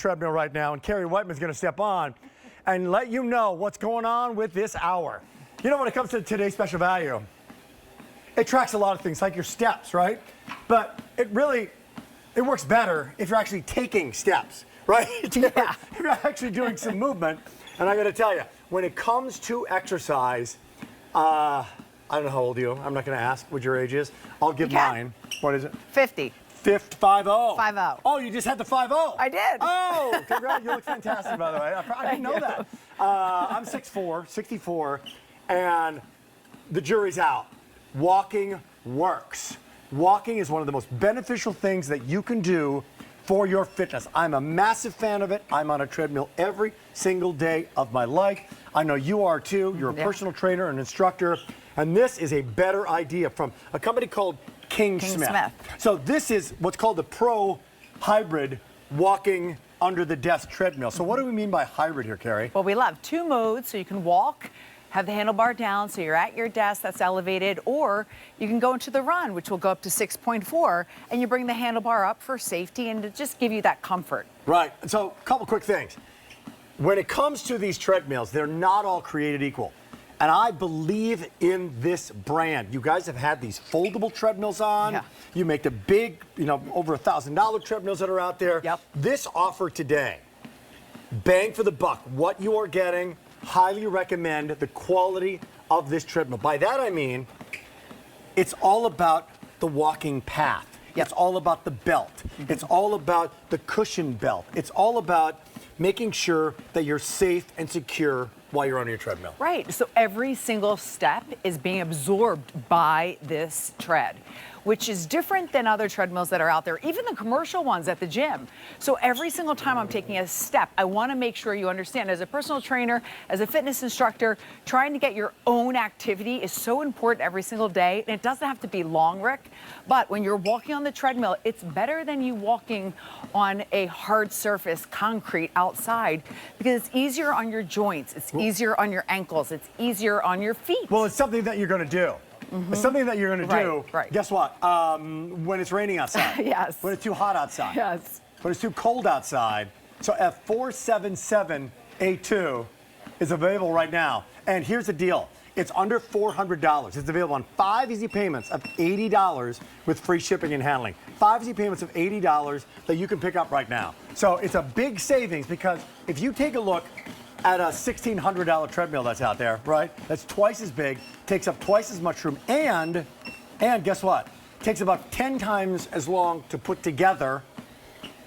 treadmill right now, and Carrie Whiteman's going to step on and let you know what's going on with this hour. You know, when it comes to today's special value, it tracks a lot of things, like your steps, right? But it works better if you're actually taking steps, right? Yeah. You're actually doing some movement. And I got to tell you, when it comes to exercise, I don't know how old you are. I'm not going to ask what your age is. I'll give mine. What is it? 50. 50. 50. Oh, you just had the 50. I did. Oh, congrats. You look fantastic, by the way. I didn't know that. I'm 6'4", 64, and the jury's out. Walking works. Walking is one of the most beneficial things that you can do for your fitness. I'm a massive fan of it. I'm on a treadmill every single day of my life. I know you are too. You're a personal trainer, an instructor, and this is a better idea from a company called Kingsmith. So this is what's called the Pro Hybrid Walking Under the Desk Treadmill. So what do we mean by hybrid here, Carrie? Well, we love 2 modes, so you can walk, have the handlebar down, so you're at your desk that's elevated, or you can go into the run, which will go up to 6.4, and you bring the handlebar up for safety and to just give you that comfort. Right. So a couple quick things. When it comes to these treadmills, they're not all created equal. And I believe in this brand. You guys have had these foldable treadmills on. Yeah. You make the big, over $1,000 treadmills that are out there. Yep. This offer today, bang for the buck. What you are getting, highly recommend the quality of this treadmill. By that I mean, it's all about the walking path. Yep. It's all about the belt. It's all about the cushion belt. It's all about making sure that you're safe and secure while you're on your treadmill. Right, so every single step is being absorbed by this tread, which is different than other treadmills that are out there, even the commercial ones at the gym. So every single time I'm taking a step, I want to make sure you understand, as a personal trainer, as a fitness instructor, trying to get your own activity is so important every single day. And it doesn't have to be long, Rick, but when you're walking on the treadmill, it's better than you walking on a hard surface, concrete outside, because it's easier on your joints, it's easier on your ankles, it's easier on your feet. Well, it's something that you're going to do. It's something that you're going to do. Right. Guess what? When it's raining outside. Yes. When it's too hot outside. Yes. When it's too cold outside. So F47782 is available right now. And here's the deal. It's under $400. It's available on 5 easy payments of $80 with free shipping and handling. 5 easy payments of $80 that you can pick up right now. So it's a big savings, because if you take a look at a $1,600 treadmill that's out there, right? That's twice as big, takes up twice as much room, and guess what? Takes about 10 times as long to put together.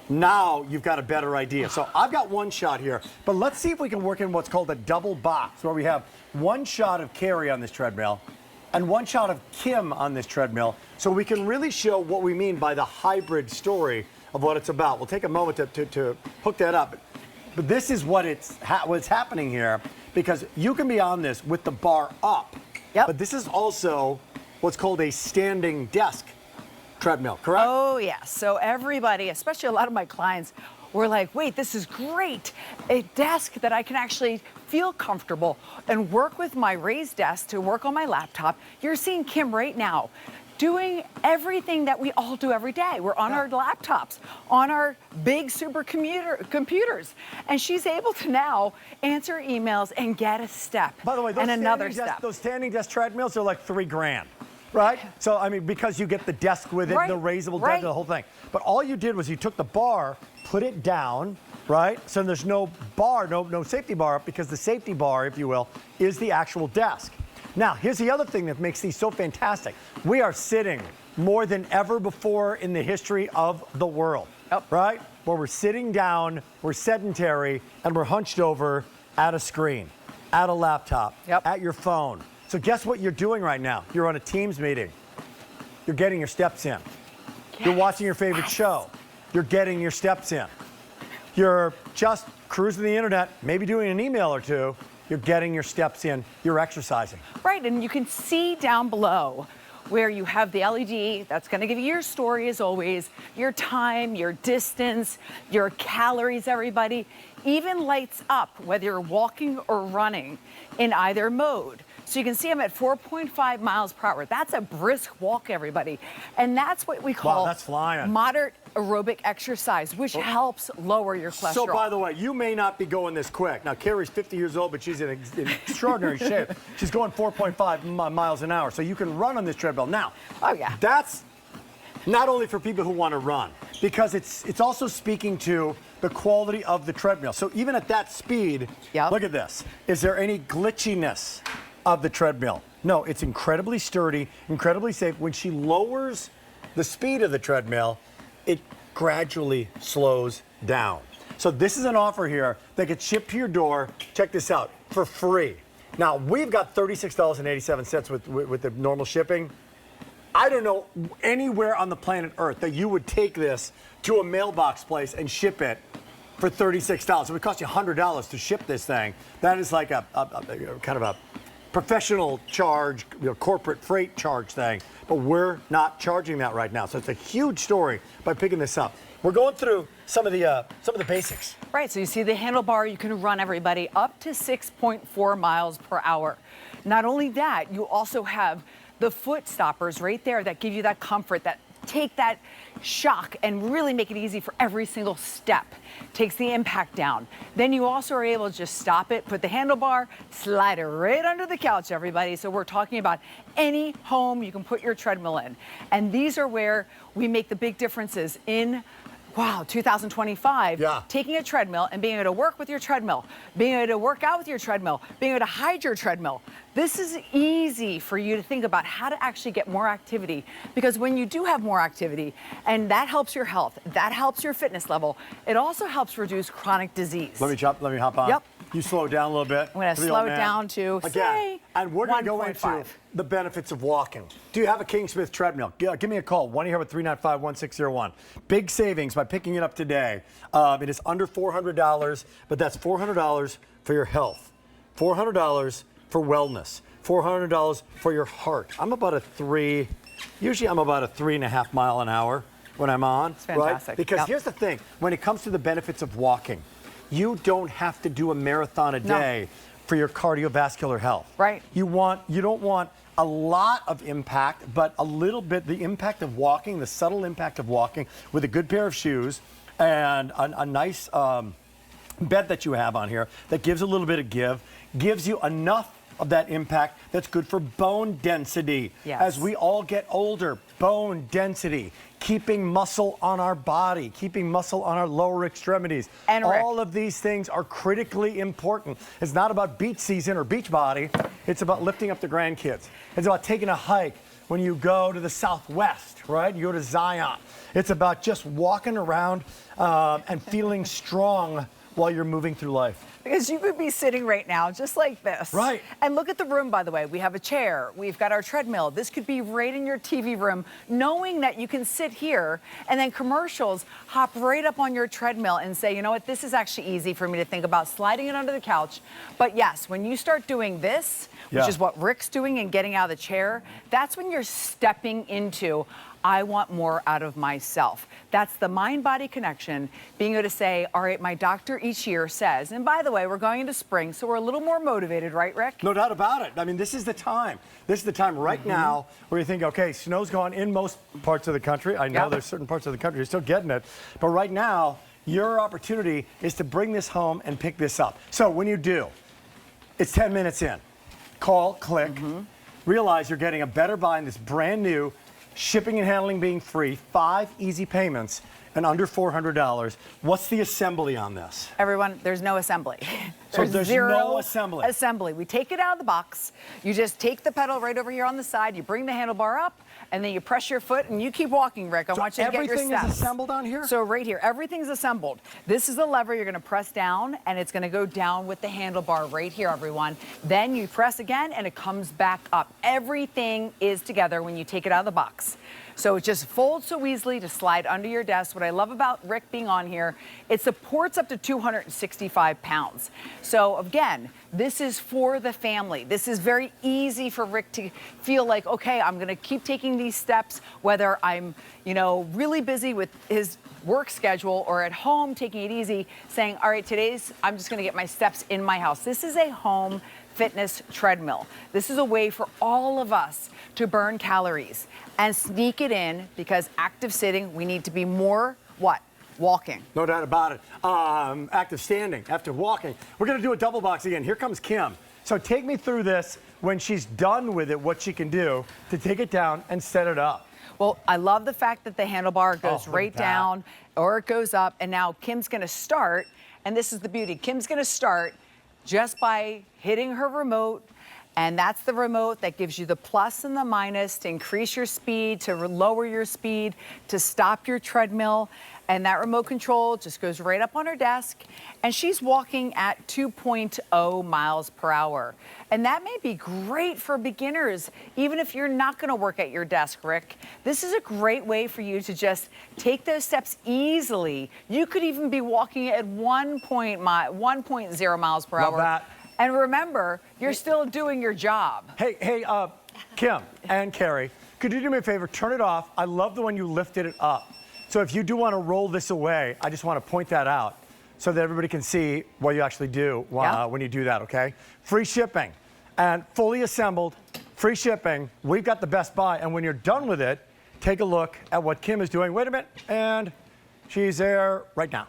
Now you've got a better idea. So I've got one shot here, but let's see if we can work in what's called a double box, where we have one shot of Carrie on this treadmill and one shot of Kim on this treadmill, so we can really show what we mean by the hybrid story of what it's about. We'll take a moment to hook that up. But this is what's happening here, because you can be on this with the bar up. Yep. But this is also what's called a standing desk treadmill, correct? Oh, yeah. So everybody, especially a lot of my clients, were like, wait, this is great. A desk that I can actually feel comfortable and work with my raised desk to work on my laptop. You're seeing Kim right now doing everything that we all do every day. We're on our laptops, on our big computers, and she's able to now answer emails and get a step. By the way, those standing desk treadmills are like $3 grand, right? So, I mean, because you get the desk with it, the raisable desk, the whole thing. But all you did was you took the bar, put it down, right? So there's no bar, no safety bar up, because the safety bar, if you will, is the actual desk. Now, here's the other thing that makes these so fantastic. We are sitting more than ever before in the history of the world, right? Where we're sitting down, we're sedentary, and we're hunched over at a screen, at a laptop, at your phone. So guess what you're doing right now? You're on a Teams meeting. You're getting your steps in. You're watching your favorite show. You're getting your steps in. You're just cruising the internet, maybe doing an email or two. You're getting your steps in, you're exercising. Right, and you can see down below where you have the LED that's going to give you your story, as always, your time, your distance, your calories, everybody. Even lights up whether you're walking or running in either mode. So you can see I'm at 4.5 miles per hour. That's a brisk walk, everybody. And that's what we call that's flying. moderate aerobic exercise, which helps lower your cholesterol. So, by the way, you may not be going this quick. Now, Carrie's 50 years old, but she's in extraordinary shape. She's going 4.5 miles an hour, so you can run on this treadmill. Now, that's not only for people who want to run, because it's also speaking to the quality of the treadmill. So even at that speed, look at this. Is there any glitchiness of the treadmill? No, it's incredibly sturdy, incredibly safe. When she lowers the speed of the treadmill, it gradually slows down. So this is an offer here that gets shipped to your door. Check this out, for free. Now, we've got $36.87 with the normal shipping. I don't know anywhere on the planet Earth that you would take this to a mailbox place and ship it for $36. It would cost you $100 to ship this thing. That is like a kind of a professional charge, corporate freight charge thing. But we're not charging that right now. So it's a huge story by picking this up. We're going through some of the basics. Right, so you see the handlebar, you can run, everybody, up to 6.4 miles per hour. Not only that, you also have the foot stoppers right there that give you that comfort, that take that shock and really make it easy for every single step. Takes the impact down. Then you also are able to just stop it, put the handlebar, slide it right under the couch, everybody. So we're talking about any home you can put your treadmill in. And these are where we make the big differences in 2025, taking a treadmill and being able to work with your treadmill, being able to work out with your treadmill, being able to hide your treadmill. This is easy for you to think about how to actually get more activity, because when you do have more activity, and that helps your health, that helps your fitness level, it also helps reduce chronic disease. Let me hop on. Yep. You slow it down a little bit. I'm going to slow it down to, say, and we're going to go into the benefits of walking. Do you have a Kingsmith treadmill? Give me a call, 1-800-395-1601. Big savings by picking it up today. It is under $400, but that's $400 for your health, $400 for wellness, $400 for your heart. Usually I'm about a 3.5 mile an hour when I'm on. It's fantastic. Right? Because here's the thing, when it comes to the benefits of walking, you don't have to do a marathon a day for your cardiovascular health. Right. You don't want a lot of impact, but a little bit, the impact of walking, the subtle impact of walking with a good pair of shoes and a nice bed that you have on here that gives a little bit of give, gives you enough of that impact that's good for bone density. Yes. As we all get older, bone density, keeping muscle on our body, keeping muscle on our lower extremities. And all of these things are critically important. It's not about beach season or beach body. It's about lifting up the grandkids. It's about taking a hike when you go to the Southwest, right? You go to Zion. It's about just walking around and feeling strong while you're moving through life. Because you could be sitting right now just like this. Right. And look at the room, by the way. We have a chair. We've got our treadmill. This could be right in your TV room, knowing that you can sit here and then commercials hop right up on your treadmill and say, you know what, this is actually easy for me to think about sliding it under the couch. But yes, when you start doing this, which is what Rick's doing and getting out of the chair, that's when you're stepping into, I want more out of myself. That's the mind-body connection, being able to say, all right, my doctor each year says, and by the way, we're going into spring, so we're a little more motivated, right, Rick? No doubt about it. I mean, this is the time. This is the time right now where you think, okay, snow's gone in most parts of the country. I know there's certain parts of the country you're still getting it. But right now, your opportunity is to bring this home and pick this up. So when you do, it's 10 minutes in. Call, click, realize you're getting a better buy in this brand new, shipping and handling being free, 5 easy payments, and under $400. What's the assembly on this? Everyone, there's no assembly. So there's zero no assembly. We take it out of the box. You just take the pedal right over here on the side. You bring the handlebar up, and then you press your foot, and you keep walking, Rick. I want you to get your steps. Everything is assembled on here? So right here, everything's assembled. This is a lever you're going to press down, and it's going to go down with the handlebar right here, everyone. Then you press again, and it comes back up. Everything is together when you take it out of the box. So it just folds so easily to slide under your desk. What I love about Rick being on here, it supports up to 265 pounds. So again, this is for the family. This is very easy for Rick to feel like, okay, I'm gonna keep taking these steps, whether I'm, really busy with his work schedule or at home taking it easy, saying, all right, I'm just gonna get my steps in my house. This is a home fitness treadmill. This is a way for all of us to burn calories and sneak it in, because active sitting, we need to be more what? Walking. No doubt about it. Active standing after walking. We're going to do a double box again. Here comes Kim. So take me through this. When she's done with it, what she can do to take it down and set it up. Well, I love the fact that the handlebar goes look right at that. down or it goes up. And now Kim's going to start, and this is the beauty. Kim's going to start just by hitting her remote. And that's the remote that gives you the plus and the minus to increase your speed, to lower your speed, to stop your treadmill. And that remote control just goes right up on her desk. And she's walking at 2.0 miles per hour. And that may be great for beginners, even if you're not going to work at your desk, Rick. This is a great way for you to just take those steps easily. You could even be walking at 1.0 miles per Love hour. that. And remember, you're still doing your job. Hey, Kim and Carrie, could you do me a favor? Turn it off. I love the one you lifted it up. So if you do want to roll this away, I just want to point that out so that everybody can see what you actually do when you do that, okay? Free shipping and fully assembled, free shipping. We've got the Best Buy. And when you're done with it, take a look at what Kim is doing. Wait a minute. And she's there right now.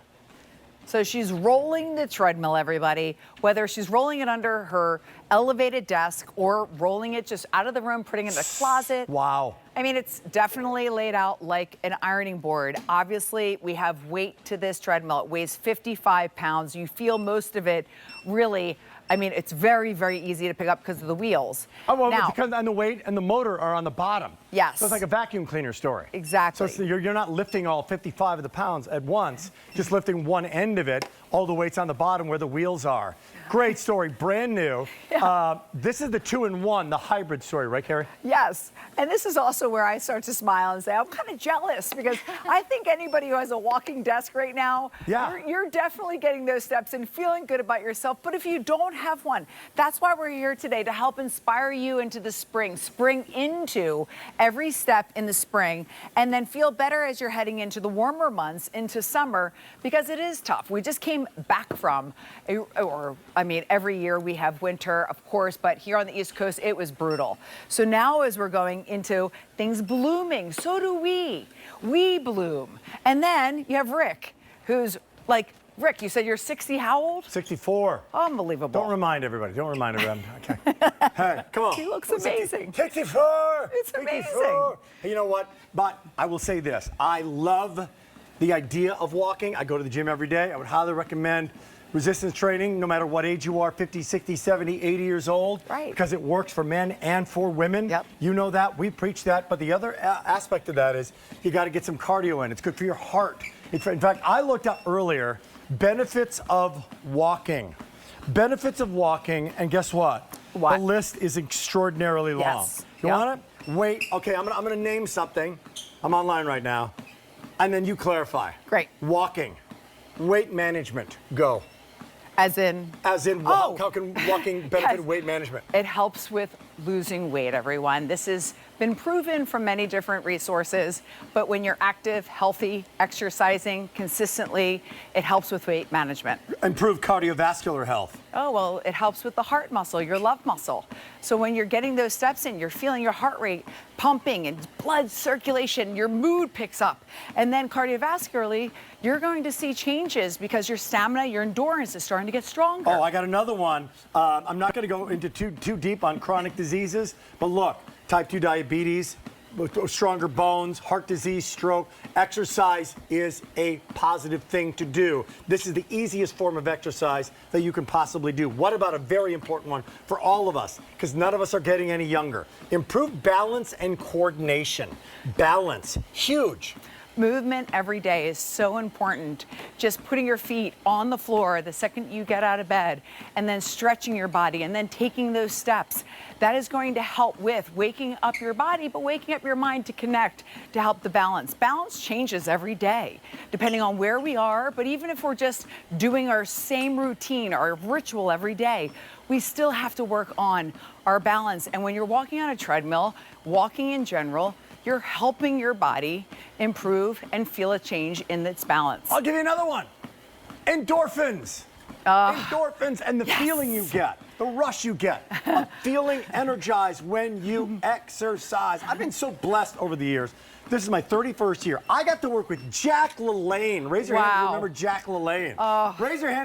So she's rolling the treadmill, everybody, whether she's rolling it under her elevated desk or rolling it just out of the room, putting it in the closet. Wow. I mean, it's definitely laid out like an ironing board. Obviously, we have weight to this treadmill. It weighs 55 pounds. You feel most of it really. I mean, it's very, very easy to pick up because of the wheels. Oh, well, now, because and the weight and the motor are on the bottom. Yes. So it's like a vacuum cleaner story. Exactly. So you're not lifting all 55 of the pounds at once, just lifting one end of it. All the weight's on the bottom where the wheels are. Great story, brand new. Yeah. This is the 2-in-1, the hybrid story, right, Carrie? Yes, and this is also where I start to smile and say, I'm kind of jealous, because I think anybody who has a walking desk right now, you're definitely getting those steps and feeling good about yourself. But if you don't have one, that's why we're here today, to help inspire you into the spring into every step in the spring, and then feel better as you're heading into the warmer months, into summer, because it is tough. We just came back from, every year we have winter, of course, but here on the East Coast, it was brutal. So now as we're going into things blooming, so do we. We bloom. And then you have Rick, who's like, Rick, you said you're 60, how old? 64. Unbelievable. Don't remind everybody. Don't remind everybody. Okay. Hey, come on. He looks amazing. 64. It's 64. amazing. Hey, you know what? But I will say this. I love the idea of walking. I go to the gym every day. I would highly recommend resistance training, no matter what age you are, 50, 60, 70, 80 years old. Right. Because it works for men and for women. Yep. You know that. We preach that. But the other aspect of that is you got to get some cardio in. It's good for your heart. In fact, I looked up earlier benefits of walking. Benefits of walking, and guess what? What? The list is extraordinarily long. Yes. You Yep. want it? Wait. Okay, I'm gonna name something. I'm online right now. And then you clarify. Great. Walking. Weight management. Go. As in? How can walking benefit Yes. weight management? It helps with losing weight, everyone. This has been proven from many different resources, but when you're active, healthy, exercising consistently, it helps with weight management. Improve cardiovascular health. Oh, well, it helps with the heart muscle, your love muscle. So when you're getting those steps in, you're feeling your heart rate pumping and blood circulation, your mood picks up. And then cardiovascularly, you're going to see changes because your stamina, your endurance is starting to get stronger. Oh, I got another one. I'm not going to go into too deep on chronic diseases, but look, type 2 diabetes, stronger bones, heart disease, stroke. Exercise is a positive thing to do. This is the easiest form of exercise that you can possibly do. What about a very important one for all of us? Because none of us are getting any younger. Improve balance and coordination. Balance, huge. Movement every day is so important. Just putting your feet on the floor the second you get out of bed, and then stretching your body, and then taking those steps. That is going to help with waking up your body, but waking up your mind to connect, to help the balance. Balance changes every day, depending on where we are, but even if we're just doing our same routine, our ritual every day, we still have to work on our balance. And when you're walking on a treadmill, walking in general, you're helping your body improve and feel a change in its balance. I'll give you another one. Endorphins. Endorphins and the yes. feeling you get. the rush you get of feeling energized when you exercise. I've been so blessed over the years. This is my 31st year. I got to work with Jack LaLanne. Raise your hand if you remember Jack LaLanne. Raise your hand if